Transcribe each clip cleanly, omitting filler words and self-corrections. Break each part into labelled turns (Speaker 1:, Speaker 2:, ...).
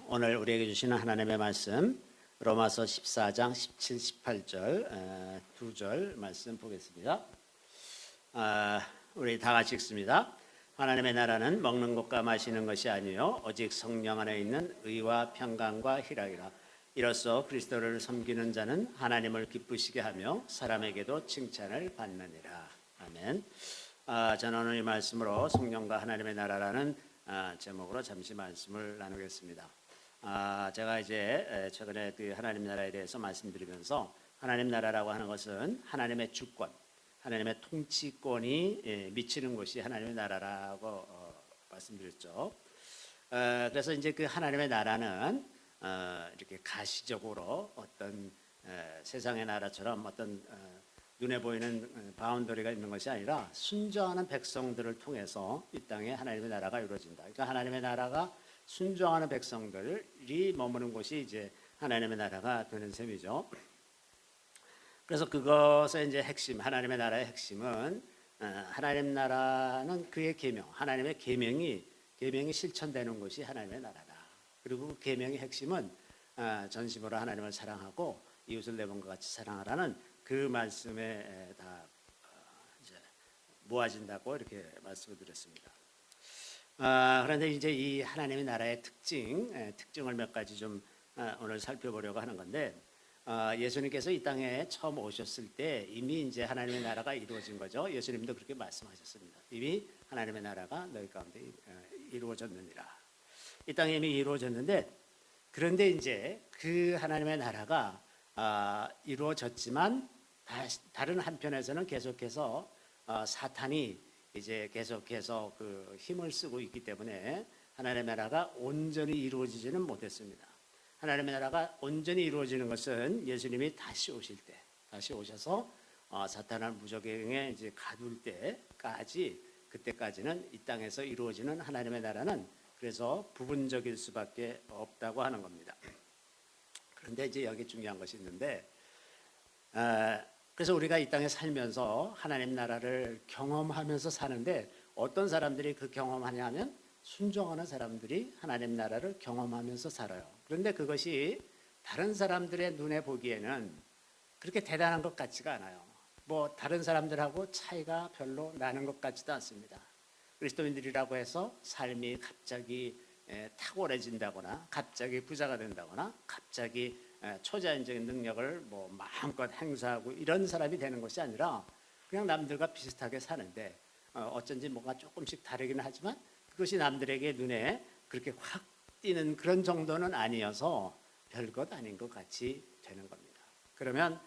Speaker 1: 오늘 우리에게 주시는 하나님의 말씀 로마서 14장 17, 18절 두 절 말씀 보겠습니다. 우리 다 같이 읽습니다. 하나님의 나라는 먹는 것과 마시는 것이 아니요 오직 성령 안에 있는 의와 평강과 희락이라. 이로써 그리스도를 섬기는 자는 하나님을 기쁘시게 하며 사람에게도 칭찬을 받느니라. 아멘. 저는 오늘 이 말씀으로 성령과 하나님의 나라라는 제목으로 잠시 말씀을 나누겠습니다. 제가 이제 최근에 그 하나님 나라에 대해서 말씀드리면서 하나님 나라라고 하는 것은 하나님의 주권, 하나님의 통치권이 미치는 곳이 하나님의 나라라고 말씀드렸죠. 그래서 이제 그 하나님의 나라는 이렇게 가시적으로 어떤 세상의 나라처럼 어떤 눈에 보이는 바운더리가 있는 것이 아니라 순종하는 백성들을 통해서 이 땅에 하나님의 나라가 이루어진다. 그러니까 하나님의 나라가 순종하는 백성들이 머무는 곳이 이제 하나님의 나라가 되는 셈이죠. 그래서 그것의 이제 핵심, 하나님의 나라의 핵심은 하나님 나라는 그의 계명, 하나님의 계명이 실천되는 곳이 하나님의 나라다. 그리고 그 계명의 핵심은 전심으로 하나님을 사랑하고 이웃을 내 몸과 같이 사랑하라는 그 말씀에 다 이제 모아진다고 이렇게 말씀을 드렸습니다. 그런데 이제 이 하나님의 나라의 특징을 몇 가지 좀 오늘 살펴보려고 하는 건데, 예수님께서 이 땅에 처음 오셨을 때 이미 이제 하나님의 나라가 이루어진 거죠. 예수님도 그렇게 말씀하셨습니다. 이미 하나님의 나라가 너희 가운데 이루어졌느니라. 이 땅에 이미 이루어졌는데, 그런데 이제 그 하나님의 나라가 이루어졌지만 다른 한편에서는 계속해서 사탄이 이제 계속해서 그 힘을 쓰고 있기 때문에 하나님의 나라가 온전히 이루어지지는 못했습니다. 하나님의 나라가 온전히 이루어지는 것은 예수님이 다시 오셔서 사탄을 무적행에 이제 가둘 때까지, 그때까지는 이 땅에서 이루어지는 하나님의 나라는 그래서 부분적일 수밖에 없다고 하는 겁니다. 그런데 이제 여기 중요한 것이 있는데, 그래서 우리가 이 땅에 살면서 하나님 나라를 경험하면서 사는데, 어떤 사람들이 그 경험하냐면 순종하는 사람들이 하나님 나라를 경험하면서 살아요. 그런데 그것이 다른 사람들의 눈에 보기에는 그렇게 대단한 것 같지가 않아요. 뭐 다른 사람들하고 차이가 별로 나는 것 같지도 않습니다. 그리스도인들이라고 해서 삶이 갑자기 탁월해진다거나, 갑자기 부자가 된다거나, 갑자기 초자연적인 능력을 뭐 마음껏 행사하고 이런 사람이 되는 것이 아니라 그냥 남들과 비슷하게 사는데, 어쩐지 뭔가 조금씩 다르기는 하지만 그것이 남들에게 눈에 그렇게 확 띄는 그런 정도는 아니어서 별것 아닌 것 같이 되는 겁니다. 그러면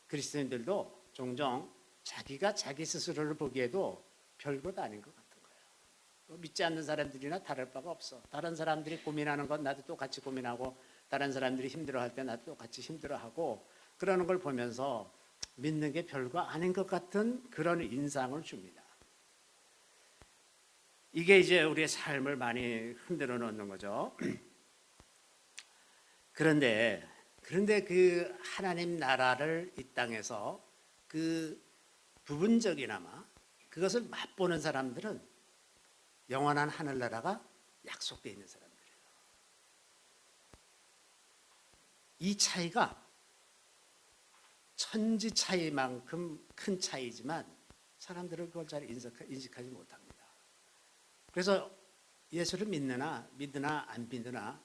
Speaker 1: 그리스도인들도 종종 자기가 자기 스스로를 보기에도 별것 아닌 것 같은 거예요. 믿지 않는 사람들이나 다를 바가 없어. 다른 사람들이 고민하는 건 나도 똑같이 고민하고, 다른 사람들이 힘들어할 때 나도 똑같이 힘들어하고, 그러는 걸 보면서 믿는 게 별거 아닌 것 같은 그런 인상을 줍니다. 이게 이제 우리의 삶을 많이 흔들어 놓는 거죠. 그런데 그 하나님 나라를 이 땅에서 그 부분적이나마 그것을 맛보는 사람들은 영원한 하늘나라가 약속되어 있는 사람들이에요. 이 차이가 천지 차이만큼 큰 차이지만 사람들은 그걸 잘 인식하지 못합니다. 그래서 예수를 믿으나 안 믿으나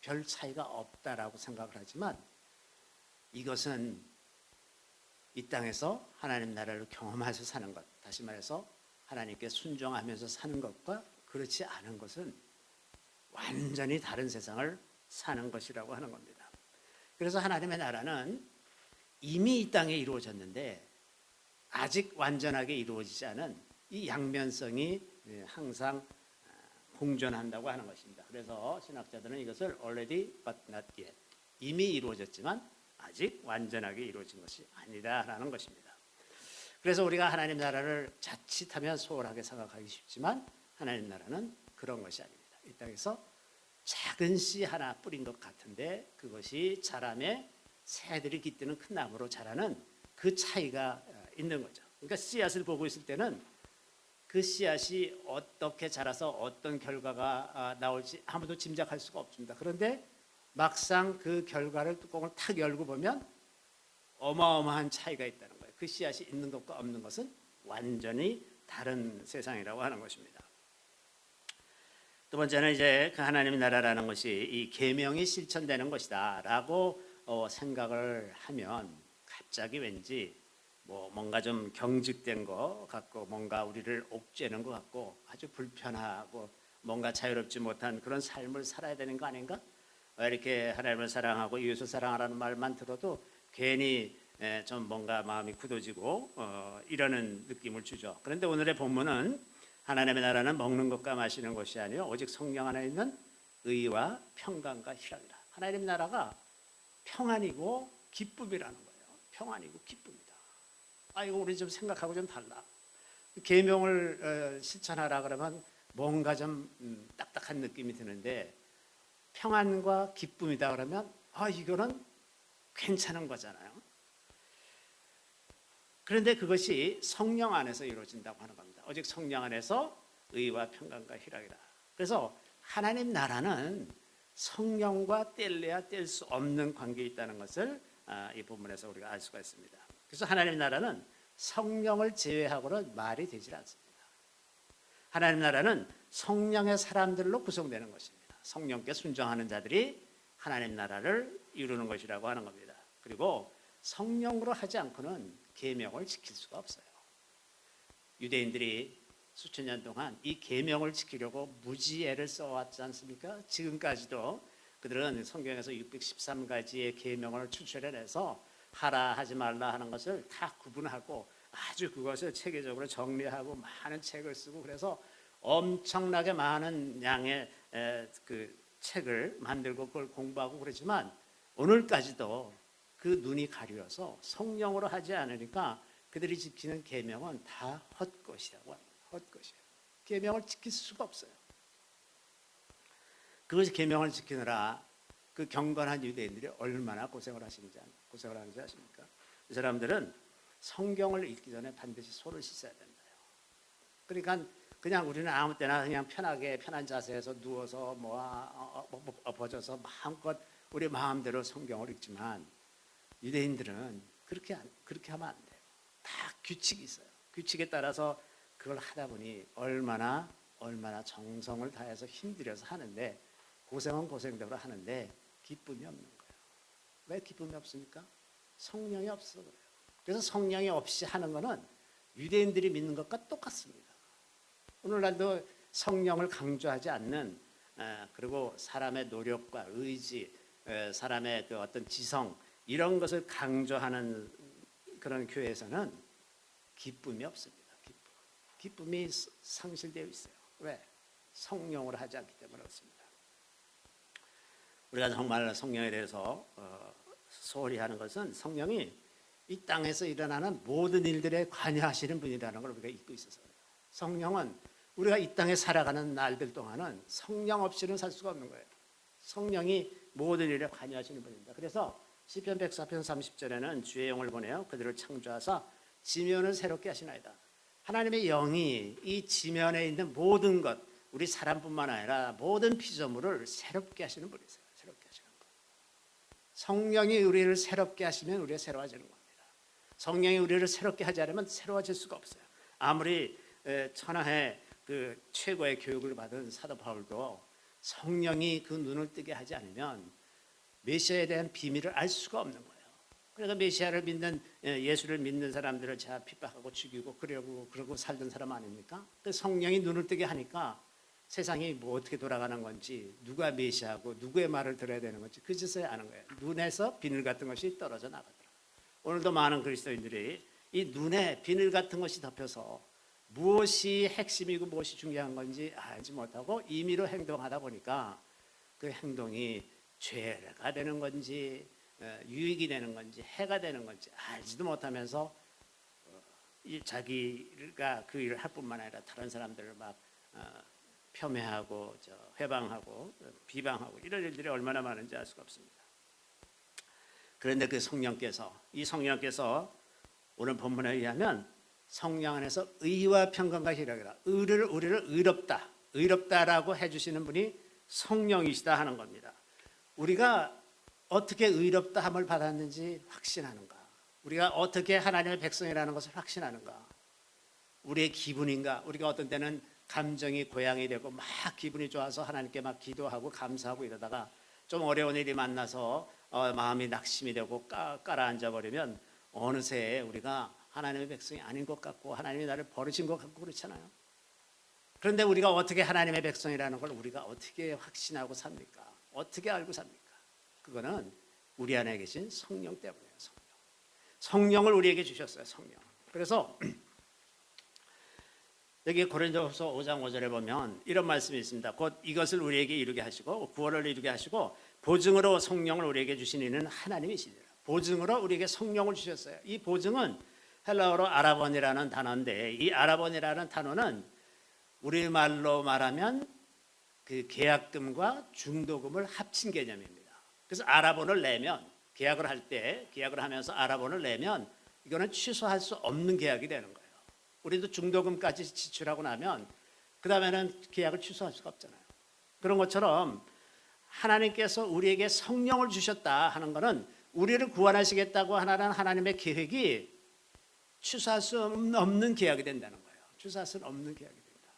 Speaker 1: 별 차이가 없다라고 생각을 하지만, 이것은 이 땅에서 하나님 나라를 경험해서 사는 것, 다시 말해서 하나님께 순종하면서 사는 것과 그렇지 않은 것은 완전히 다른 세상을 사는 것이라고 하는 겁니다. 그래서 하나님의 나라는 이미 이 땅에 이루어졌는데 아직 완전하게 이루어지지 않은 이 양면성이 항상 공존한다고 하는 것입니다. 그래서 신학자들은 이것을 already but not yet, 이미 이루어졌지만 아직 완전하게 이루어진 것이 아니다라는 것입니다. 그래서 우리가 하나님 나라를 자칫하면 소홀하게 생각하기 쉽지만 하나님 나라는 그런 것이 아닙니다. 이 땅에서 작은 씨 하나 뿌린 것 같은데 그것이 자라매 새들이 깃드는 큰 나무로 자라는 그 차이가 있는 거죠. 그러니까 씨앗을 보고 있을 때는 그 씨앗이 어떻게 자라서 어떤 결과가 나올지 아무도 짐작할 수가 없습니다. 그런데 막상 그 결과를 뚜껑을 탁 열고 보면 어마어마한 차이가 있다는 거예요. 그 씨앗이 있는 것과 없는 것은 완전히 다른 세상이라고 하는 것입니다. 두 번째는 이제 그 하나님의 나라라는 것이 이 계명이 실천되는 것이다라고 생각을 하면 갑자기 왠지 뭔가 좀 경직된 것 같고 뭔가 우리를 옥죄는 것 같고 아주 불편하고 뭔가 자유롭지 못한 그런 삶을 살아야 되는 거 아닌가? 이렇게 하나님을 사랑하고 이웃을 사랑하라는 말만 들어도 괜히 좀 뭔가 마음이 굳어지고 이러는 느낌을 주죠. 그런데 오늘의 본문은 하나님의 나라는 먹는 것과 마시는 것이 아니요 오직 성령 안에 있는 의와 평강과 희락이라. 하나님의 나라가 평안이고 기쁨이라는 거예요. 평안이고 기쁨이다. 이거 우리 좀 생각하고 좀 달라. 계명을 실천하라 그러면 뭔가 좀 딱딱한 느낌이 드는데 평안과 기쁨이다 그러면 이거는 괜찮은 거잖아요. 그런데 그것이 성령 안에서 이루어진다고 하는 겁니다. 오직 성령 안에서 의와 평강과 희락이다. 그래서 하나님 나라는 성령과 뗄래야 뗄 수 없는 관계에 있다는 것을 이 본문에서 우리가 알 수가 있습니다. 그래서 하나님 나라는 성령을 제외하고는 말이 되질 않습니다. 하나님 나라는 성령의 사람들로 구성되는 것입니다. 성령께 순종하는 자들이 하나님 나라를 이루는 것이라고 하는 겁니다. 그리고 성령으로 하지 않고는 계명을 지킬 수가 없어요. 유대인들이 수천 년 동안 이 계명을 지키려고 무지 애를 써왔지 않습니까? 지금까지도 그들은 성경에서 613가지의 계명을 추출해내서 하라 하지 말라 하는 것을 다 구분하고 아주 그것을 체계적으로 정리하고 많은 책을 쓰고 그래서 엄청나게 많은 양의 그 책을 만들고 그걸 공부하고 그러지만 오늘까지도 그 눈이 가려서 성령으로 하지 않으니까 그들이 지키는 계명은 다 헛것이라고 합니다. 헛것이에요. 계명을 지킬 수가 없어요. 그것이 계명을 지키느라 그 경건한 유대인들이 얼마나 고생을 하는지 아십니까? 이 사람들은 성경을 읽기 전에 반드시 손을 씻어야 된다요. 그러니까 그냥 우리는 아무 때나 그냥 편하게 편한 자세에서 누워서 엎어져서 마음껏 우리 마음대로 성경을 읽지만 유대인들은 그렇게 하면 안 돼요. 다 규칙이 있어요. 규칙에 따라서 그걸 하다 보니 얼마나 정성을 다해서 힘들여서 하는데 고생은 고생대로 하는데 기쁨이 없는 거예요. 왜 기쁨이 없습니까? 성령이 없어서 그래요. 그래서 성령이 없이 하는 거는 유대인들이 믿는 것과 똑같습니다. 오늘날도 성령을 강조하지 않는 그리고 사람의 노력과 의지, 사람의 그 어떤 지성 이런 것을 강조하는 그런 교회에서는 기쁨이 없습니다. 기쁨이 상실되어 있어요. 왜? 성령으로 하지 않기 때문에 그렇습니다. 우리가 정말 성령에 대해서 소홀히 하는 것은 성령이 이 땅에서 일어나는 모든 일들에 관여하시는 분이라는 걸 우리가 잊고 있어서 그래요. 성령은 우리가 이 땅에 살아가는 날들 동안은 성령 없이는 살 수가 없는 거예요. 성령이 모든 일에 관여하시는 분입니다. 그래서 시편 104편 30절에는 주의 영을 보내어 그들을 창조하사 지면을 새롭게 하시나이다. 하나님의 영이 이 지면에 있는 모든 것, 우리 사람뿐만 아니라 모든 피조물을 새롭게 하시는 분이세요. 새롭게 하시는 분. 성령이 우리를 새롭게 하시면 우리가 새로워지는 겁니다. 성령이 우리를 새롭게 하지 않으면 새로워질 수가 없어요. 아무리 천하의 그 최고의 교육을 받은 사도 바울도 성령이 그 눈을 뜨게 하지 않으면 메시아에 대한 비밀을 알 수가 없는 거예요. 그래서 메시아를 믿는 예수를 믿는 사람들을 제가 핍박하고 죽이고 그러고 살던 사람 아닙니까? 그 성령이 눈을 뜨게 하니까 세상이 뭐 어떻게 돌아가는 건지 누가 메시아고 누구의 말을 들어야 되는 건지 그제서야 아는 거예요. 눈에서 비늘 같은 것이 떨어져 나가더라고요. 오늘도 많은 그리스도인들이 이 눈에 비늘 같은 것이 덮여서 무엇이 핵심이고 무엇이 중요한 건지 알지 못하고 임의로 행동하다 보니까 그 행동이 죄가 되는 건지 유익이 되는 건지 해가 되는 건지 알지도 못하면서 자기가 그 일을 할 뿐만 아니라 다른 사람들을 막 폄훼하고 회방하고 비방하고 이런 일들이 얼마나 많은지 알 수가 없습니다. 그런데 그 성령께서 오늘 본문에 의하면 성령 안에서 의와 평강과 희락이라. 우리를 의롭다라고 해주시는 분이 성령이시다 하는 겁니다. 우리가 어떻게 의롭다함을 받았는지 확신하는가? 우리가 어떻게 하나님의 백성이라는 것을 확신하는가? 우리의 기분인가? 우리가 어떤 때는 감정이 고양이 되고 막 기분이 좋아서 하나님께 막 기도하고 감사하고 이러다가 좀 어려운 일이 만나서 마음이 낙심이 되고 깔아앉아 버리면 어느새 우리가 하나님의 백성이 아닌 것 같고 하나님이 나를 버리신 것 같고 그렇잖아요. 그런데 우리가 어떻게 하나님의 백성이라는 걸 우리가 어떻게 확신하고 삽니까? 어떻게 알고 삽니까? 그거는 우리 안에 계신 성령 때문이에요. 성령을 우리에게 주셨어요. 성령. 그래서 여기 고린도후서 5장 5절에 보면 이런 말씀이 있습니다. 곧 이것을 우리에게 이루게 하시고 구원을 이루게 하시고 보증으로 성령을 우리에게 주신 이는 하나님이시니라. 보증으로 우리에게 성령을 주셨어요. 이 보증은 헬라어로 아라본이라는 단어인데 이 아라본이라는 단어는 우리말로 말하면 그 계약금과 중도금을 합친 개념입니다. 그래서 아라본을 내면 계약을 하면서 아라본을 내면 이거는 취소할 수 없는 계약이 되는 거예요. 우리도 중도금까지 지출하고 나면 그 다음에는 계약을 취소할 수가 없잖아요. 그런 것처럼 하나님께서 우리에게 성령을 주셨다 하는 것은 우리를 구원하시겠다고 하는 하나님의 계획이 취소할 수 없는 계약이 된다는 거예요. 취소할 수 없는 계약이 된다.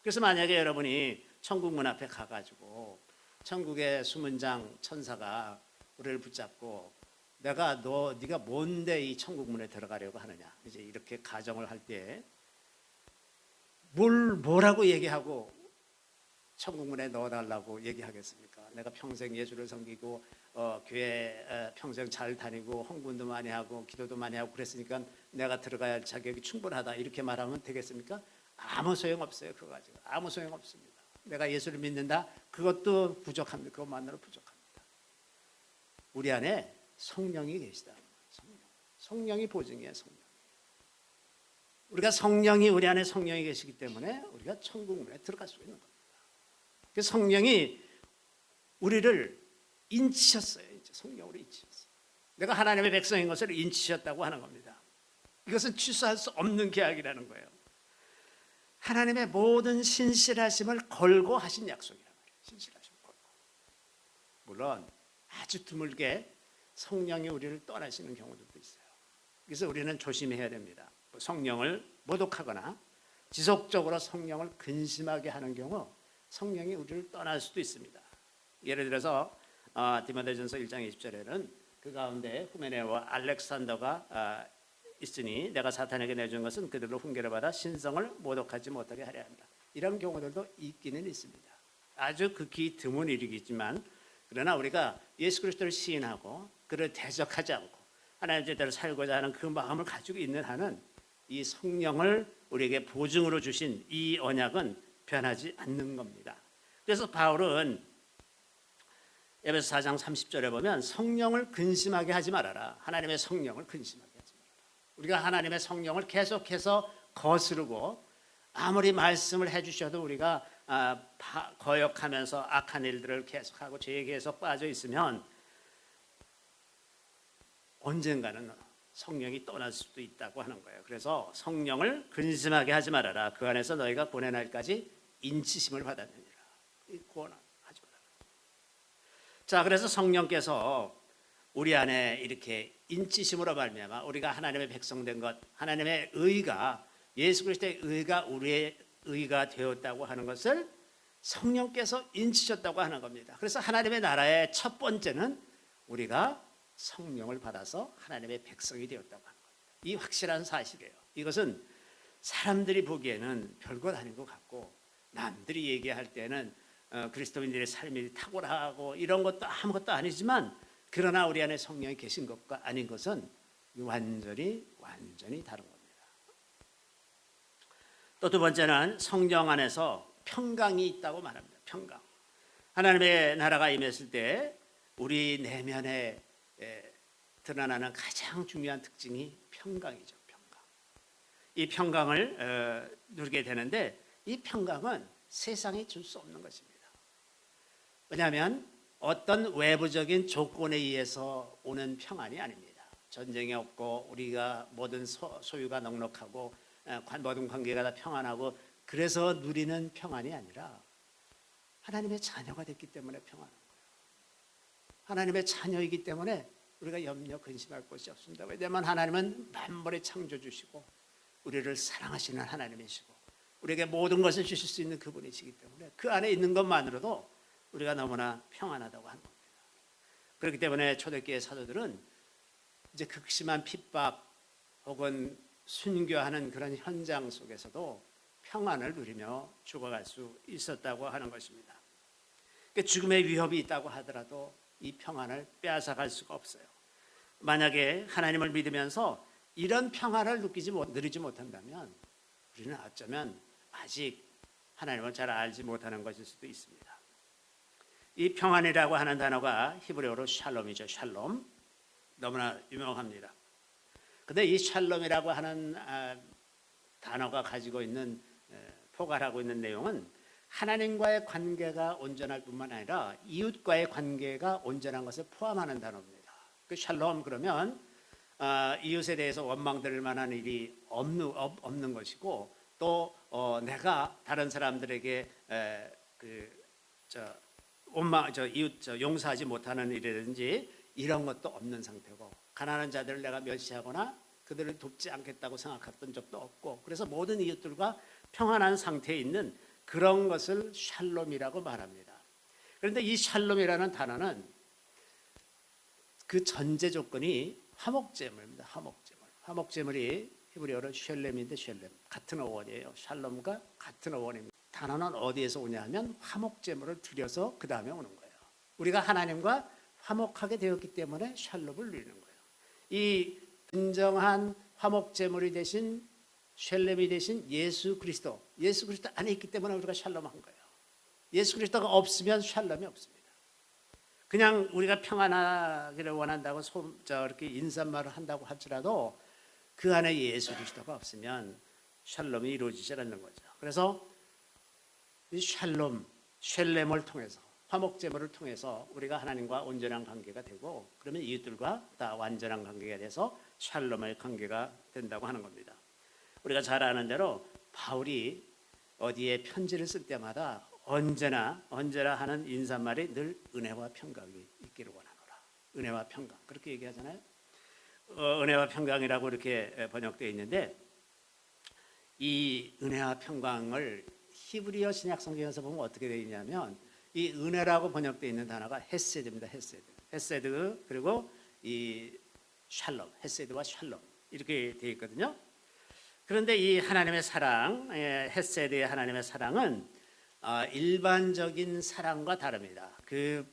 Speaker 1: 그래서 만약에 여러분이 천국 문 앞에 가가지고 천국의 수문장 천사가 우리를 붙잡고 네가 뭔데 이 천국 문에 들어가려고 하느냐 이제 이렇게 가정을 할 때 뭐라고 얘기하고 천국 문에 넣어달라고 얘기하겠습니까? 내가 평생 예수를 섬기고 교회 평생 잘 다니고 헌금도 많이 하고 기도도 많이 하고 그랬으니까 내가 들어가야 할 자격이 충분하다 이렇게 말하면 되겠습니까? 아무 소용 없어요. 그거 가지고 아무 소용 없습니다. 내가 예수를 믿는다 그것도 부족합니다. 그것만으로 부족합니다. 우리 안에 성령이 계시다. 성령이 보증이에요. 우리 안에 성령이 계시기 때문에 우리가 천국 문에 들어갈 수 있는 겁니다. 그래서 성령이 우리를 인치셨어요. 성령으로 인치셨어요. 내가 하나님의 백성인 것을 인치셨다고 하는 겁니다. 이것은 취소할 수 없는 계약이라는 거예요. 하나님의 모든 신실하심을 걸고 하신 약속이란 말이에요. 신실하심을 걸고. 물론 아주 드물게 성령이 우리를 떠나시는 경우들도 있어요. 그래서 우리는 조심해야 됩니다. 성령을 모독하거나 지속적으로 성령을 근심하게 하는 경우 성령이 우리를 떠날 수도 있습니다. 예를 들어서 디모데전서 1장 20절에는 그 가운데 후메네와 알렉산더가 있으니 내가 사탄에게 내준 것은 그들로 훈계를 받아 신성을 모독하지 못하게 하려 한다. 이런 경우들도 있기는 있습니다. 아주 극히 드문 일이겠지만 그러나 우리가 예수 그리스도를 시인하고 그를 대적하지 않고 하나님 뜻대로 살고자 하는 그 마음을 가지고 있는 한은 이 성령을 우리에게 보증으로 주신 이 언약은 변하지 않는 겁니다. 그래서 바울은 에베소 4장 30절에 보면 성령을 근심하게 하지 말아라. 하나님의 성령을 근심하게 하지 말아라. 우리가 하나님의 성령을 계속해서 거스르고 아무리 말씀을 해주셔도 우리가 거역하면서 악한 일들을 계속하고 죄에 계속 빠져 있으면 언젠가는 성령이 떠날 수도 있다고 하는 거예요. 그래서 성령을 근심하게 하지 말아라. 그 안에서 너희가 구원의 날까지 인치심을 받았느니라. 구원하지 말아라. 자, 그래서 성령께서 우리 안에 이렇게 인치심으로 말미암아 우리가 하나님의 백성된 것, 하나님의 의가 예수 그리스도의 의가 우리의 의가 되었다고 하는 것을 성령께서 인치셨다고 하는 겁니다. 그래서 하나님의 나라의 첫 번째는 우리가 성령을 받아서 하나님의 백성이 되었다고 하는 겁니다. 이 확실한 사실이에요. 이것은 사람들이 보기에는 별것 아닌 것 같고 남들이 얘기할 때는 그리스도인들의 삶이 탁월하고 이런 것도 아무것도 아니지만 그러나 우리 안에 성령이 계신 것과 아닌 것은 완전히 다른 겁니다. 또 두 번째는 성령 안에서 평강이 있다고 말합니다. 평강. 하나님의 나라가 임했을 때 우리 내면에 드러나는 가장 중요한 특징이 평강이죠. 평강. 이 평강을 누리게 되는데 이 평강은 세상이 줄 수 없는 것입니다. 왜냐하면 어떤 외부적인 조건에 의해서 오는 평안이 아닙니다. 전쟁이 없고 우리가 모든 소유가 넉넉하고 모든 관계가 다 평안하고 그래서 누리는 평안이 아니라 하나님의 자녀가 됐기 때문에 평안한 거예요. 하나님의 자녀이기 때문에 우리가 염려 근심할 것이 없습니다. 왜냐하면 하나님은 만물의 창조주시고 우리를 사랑하시는 하나님이시고 우리에게 모든 것을 주실 수 있는 그분이시기 때문에 그 안에 있는 것만으로도 우리가 너무나 평안하다고 하는 겁니다. 그렇기 때문에 초대교회 사도들은 이제 극심한 핍박 혹은 순교하는 그런 현장 속에서도 평안을 누리며 죽어갈 수 있었다고 하는 것입니다. 그러니까 죽음의 위협이 있다고 하더라도 이 평안을 빼앗아갈 수가 없어요. 만약에 하나님을 믿으면서 이런 평안을 누리지 못한다면 우리는 어쩌면 아직 하나님을 잘 알지 못하는 것일 수도 있습니다. 이 평안이라고 하는 단어가 히브리어로 샬롬이죠. 샬롬. 너무나 유명합니다. 근데 이 샬롬이라고 하는 단어가 가지고 있는 포괄하고 있는 내용은 하나님과의 관계가 온전할 뿐만 아니라 이웃과의 관계가 온전한 것을 포함하는 단어입니다. 그 샬롬 그러면 이웃에 대해서 원망될 만한 일이 없는 것이고 또 내가 다른 사람들에게 이웃 용서하지 못하는 일이라든지 이런 것도 없는 상태고 가난한 자들을 내가 멸시하거나 그들을 돕지 않겠다고 생각했던 적도 없고 그래서 모든 이웃들과 평안한 상태에 있는 그런 것을 샬롬이라고 말합니다. 그런데 이 샬롬이라는 단어는 그 전제 조건이 화목제물입니다. 화목제물이 히브리어로 쉘렘인데 쉘렘 같은 어원이에요. 샬롬과 같은 어원입니다. 단어는 어디에서 오냐면 화목제물을 드려서 그 다음에 오는 거예요. 우리가 하나님과 화목하게 되었기 때문에 샬롬을 누리는 거예요. 이 진정한 화목제물이 되신 샬렘이 되신 예수 그리스도 안에 있기 때문에 우리가 샬롬한 거예요. 예수 그리스도가 없으면 샬롬이 없습니다. 그냥 우리가 평안하기를 원한다고 이렇게 인사말을 한다고 할지라도 그 안에 예수 그리스도가 없으면 샬롬이 이루어지지 않는 거죠. 그래서 이 샬렘을 통해서 화목제물을 통해서 우리가 하나님과 온전한 관계가 되고 그러면 이웃들과 다 완전한 관계가 돼서 샬롬의 관계가 된다고 하는 겁니다. 우리가 잘 아는 대로 바울이 어디에 편지를 쓸 때마다 언제나 하는 인사말이 늘 은혜와 평강이 있기를 원하노라. 은혜와 평강 그렇게 얘기하잖아요. 은혜와 평강이라고 이렇게 번역되어 있는데 이 은혜와 평강을 히브리어 신약 성경에서 보면 어떻게 되어 있냐면 이 은혜라고 번역되어 있는 단어가 헤세드입니다. 헤세드 그리고 이 샬롬 헤세드와 샬롬 이렇게 되어 있거든요. 그런데 이 하나님의 사랑 헤세드의 하나님의 사랑은 일반적인 사랑과 다릅니다. 그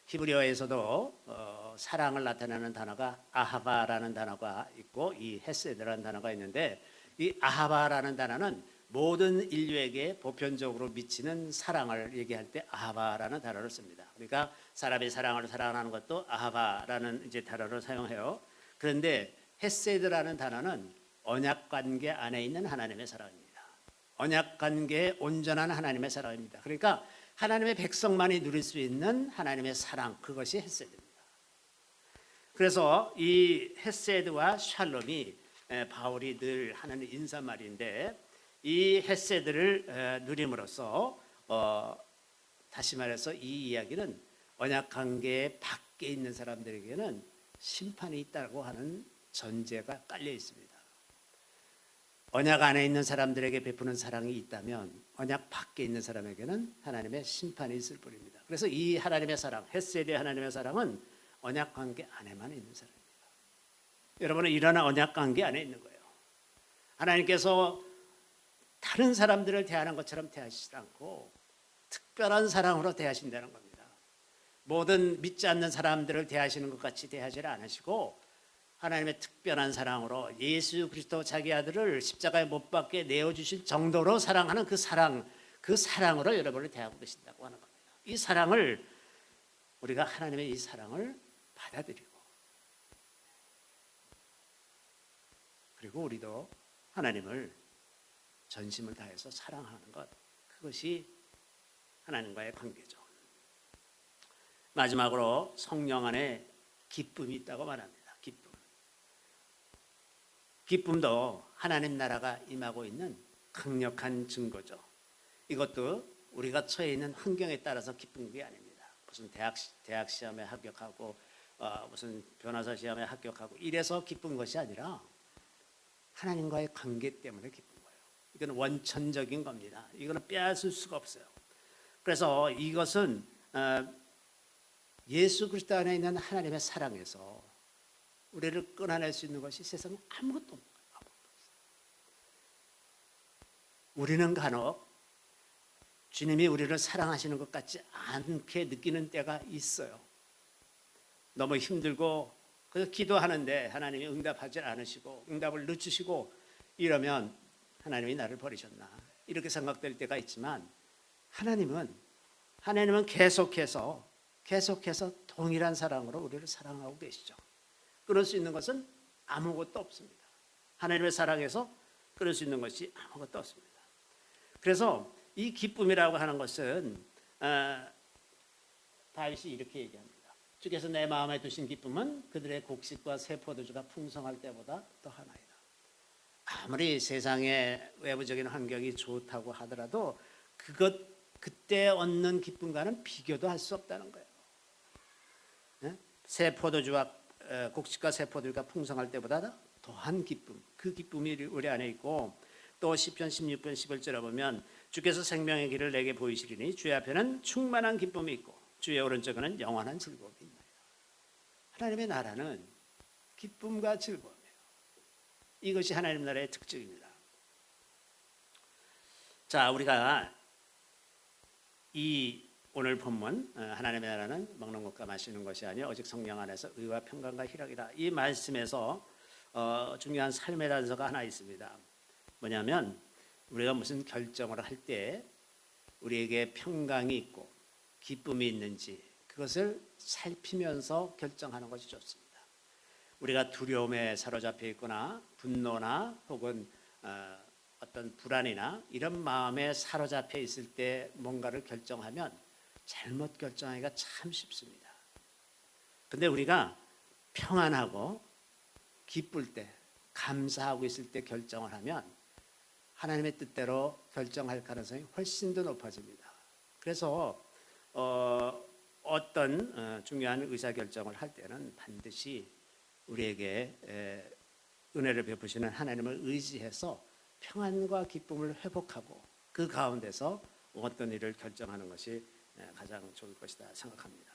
Speaker 1: 히브리어에서도 사랑을 나타내는 단어가 아하바라는 단어가 있고 이 헤세드라는 단어가 있는데 이 아하바라는 단어는 모든 인류에게 보편적으로 미치는 사랑을 얘기할 때 아하바라는 단어를 씁니다. 그러니까 사람의 사랑을 사랑하는 것도 아하바라는 이제 단어를 사용해요. 그런데 헤세드라는 단어는 언약 관계 안에 있는 하나님의 사랑입니다. 언약 관계의 온전한 하나님의 사랑입니다. 그러니까 하나님의 백성만이 누릴 수 있는 하나님의 사랑 그것이 헤세드입니다. 그래서 이 헤세드와 샬롬이 바울이 늘 하는 인사말인데 이 헤세드를 누림으로써 다시 말해서 이 이야기는 언약 관계 밖에 있는 사람들에게는 심판이 있다고 하는 전제가 깔려 있습니다. 언약 안에 있는 사람들에게 베푸는 사랑이 있다면 언약 밖에 있는 사람에게는 하나님의 심판이 있을 뿐입니다. 그래서 이 하나님의 사랑, 헤세드의 하나님의 사랑은 언약 관계 안에만 있는 사랑입니다. 여러분은 이런 언약 관계 안에 있는 거예요. 하나님께서 다른 사람들을 대하는 것처럼 대하시지 않고 특별한 사랑으로 대하신다는 겁니다. 모든 믿지 않는 사람들을 대하시는 것 같이 대하지 않으시고 하나님의 특별한 사랑으로 예수 그리스도 자기 아들을 십자가에 못 박게 내어주실 정도로 사랑하는 그 사랑으로 여러분을 대하고 계신다고 하는 겁니다. 이 사랑을 우리가 하나님의 이 사랑을 받아들이고 그리고 우리도 하나님을 전심을 다해서 사랑하는 것 그것이 하나님과의 관계죠. 마지막으로 성령 안에 기쁨이 있다고 말합니다. 기쁨. 기쁨도 하나님 나라가 임하고 있는 강력한 증거죠. 이것도 우리가 처해 있는 환경에 따라서 기쁜 게 아닙니다. 무슨 대학 시험에 합격하고 무슨 변호사 시험에 합격하고 이래서 기쁜 것이 아니라 하나님과의 관계 때문에 기쁜 거예요. 이건 원천적인 겁니다. 이거는 빼앗을 수가 없어요. 그래서 이것은 예수 그리스도 안에 있는 하나님의 사랑에서 우리를 끊어낼 수 있는 것이 세상에 아무것도 없는 거예요. 우리는 간혹 주님이 우리를 사랑하시는 것 같지 않게 느끼는 때가 있어요. 너무 힘들고 그래서 기도하는데 하나님이 응답하지 않으시고 응답을 늦추시고 이러면 하나님이 나를 버리셨나 이렇게 생각될 때가 있지만 하나님은 계속해서 동일한 사랑으로 우리를 사랑하고 계시죠. 끊을 수 있는 것은 아무것도 없습니다. 하나님의 사랑에서 끊을 수 있는 것이 아무것도 없습니다. 그래서 이 기쁨이라고 하는 것은 다윗이 이렇게 얘기합니다. 주께서 내 마음에 두신 기쁨은 그들의 곡식과 새 포도주가 풍성할 때보다 더하나이다. 아무리 세상의 외부적인 환경이 좋다고 하더라도 그때 얻는 기쁨과는 비교도 할 수 없다는 거예요. 새 포도주와 곡식과 새 포도주가 풍성할 때보다 더한 기쁨, 그 기쁨이 우리 안에 있고 또 시편 16편 11절에 보면 주께서 생명의 길을 내게 보이시리니 주의 앞에는 충만한 기쁨이 있고 주의 오른쪽에는 영원한 즐거움이 있나이다. 하나님의 나라는 기쁨과 즐거움이에요. 이것이 하나님 나라의 특징입니다. 자, 우리가 이 오늘 본문 하나님의 나라는 먹는 것과 마시는 것이 아니요 오직 성령 안에서 의와 평강과 희락이다. 이 말씀에서 중요한 삶의 단서가 하나 있습니다. 뭐냐면 우리가 무슨 결정을 할 때 우리에게 평강이 있고 기쁨이 있는지 그것을 살피면서 결정하는 것이 좋습니다. 우리가 두려움에 사로잡혀 있거나 분노나 혹은 어떤 불안이나 이런 마음에 사로잡혀 있을 때 뭔가를 결정하면 잘못 결정하기가 참 쉽습니다. 근데 우리가 평안하고 기쁠 때 감사하고 있을 때 결정을 하면 하나님의 뜻대로 결정할 가능성이 훨씬 더 높아집니다. 그래서 어떤 중요한 의사결정을 할 때는 반드시 우리에게 은혜를 베푸시는 하나님을 의지해서 평안과 기쁨을 회복하고 그 가운데서 어떤 일을 결정하는 것이 가장 좋을 것이다 생각합니다.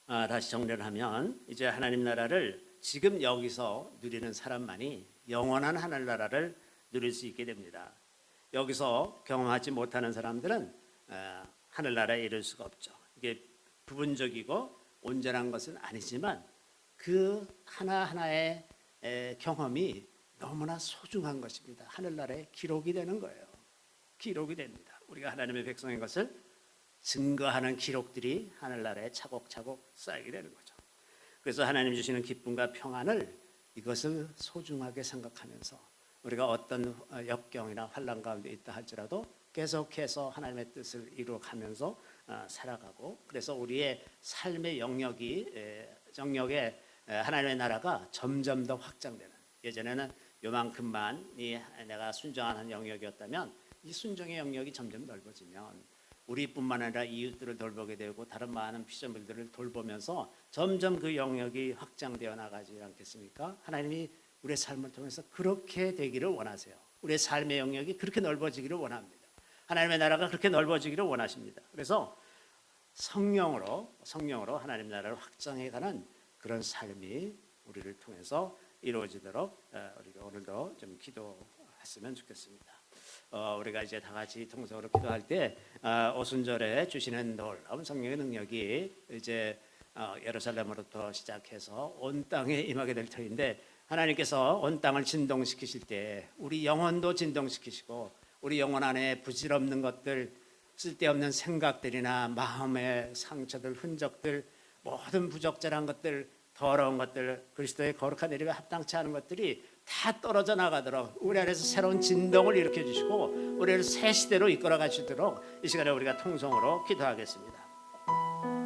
Speaker 1: 다시 정리를 하면 이제 하나님 나라를 지금 여기서 누리는 사람만이 영원한 하늘 나라를 누릴 수 있게 됩니다. 여기서 경험하지 못하는 사람들은 하늘나라에 이를 수가 없죠. 이게 부분적이고 온전한 것은 아니지만 그 하나하나의 경험이 너무나 소중한 것입니다. 하늘나라에 기록이 되는 거예요. 기록이 됩니다. 우리가 하나님의 백성인 것을 증거하는 기록들이 하늘나라에 차곡차곡 쌓이게 되는 거죠. 그래서 하나님 주시는 기쁨과 평안을 이것을 소중하게 생각하면서 우리가 어떤 역경이나 환난 가운데 있다 할지라도 계속해서 하나님의 뜻을 이루어가면서 살아가고 그래서 우리의 삶의 영역에 하나님의 나라가 점점 더 확장되는 예전에는 요만큼만이 내가 순종하는 영역이었다면 이 순종의 영역이 점점 넓어지면 우리뿐만 아니라 이웃들을 돌보게 되고 다른 많은 피조물들을 돌보면서 점점 그 영역이 확장되어 나가지 않겠습니까? 하나님이 우리의 삶을 통해서 그렇게 되기를 원하세요. 우리의 삶의 영역이 그렇게 넓어지기를 원합니다. 하나님의 나라가 그렇게 넓어지기를 원하십니다. 그래서 성령으로 하나님 나라를 확장해가는 그런 삶이 우리를 통해서 이루어지도록 우리가 오늘도 좀 기도했으면 좋겠습니다. 우리가 이제 다 같이 통성으로 기도할 때 오순절에 주시는 놀라운 성령의 능력이 이제 예루살렘으로부터 시작해서 온 땅에 임하게 될 터인데 하나님께서 온 땅을 진동시키실 때 우리 영혼도 진동시키시고 우리 영혼 안에 부질없는 것들 쓸데없는 생각들이나 마음의 상처들 흔적들 모든 부적절한 것들 더러운 것들 그리스도의 거룩한 이름에 합당치 않은 것들이 다 떨어져 나가도록 우리 안에서 새로운 진동을 일으켜 주시고 우리를 새 시대로 이끌어 가시도록 이 시간에 우리가 통성으로 기도하겠습니다.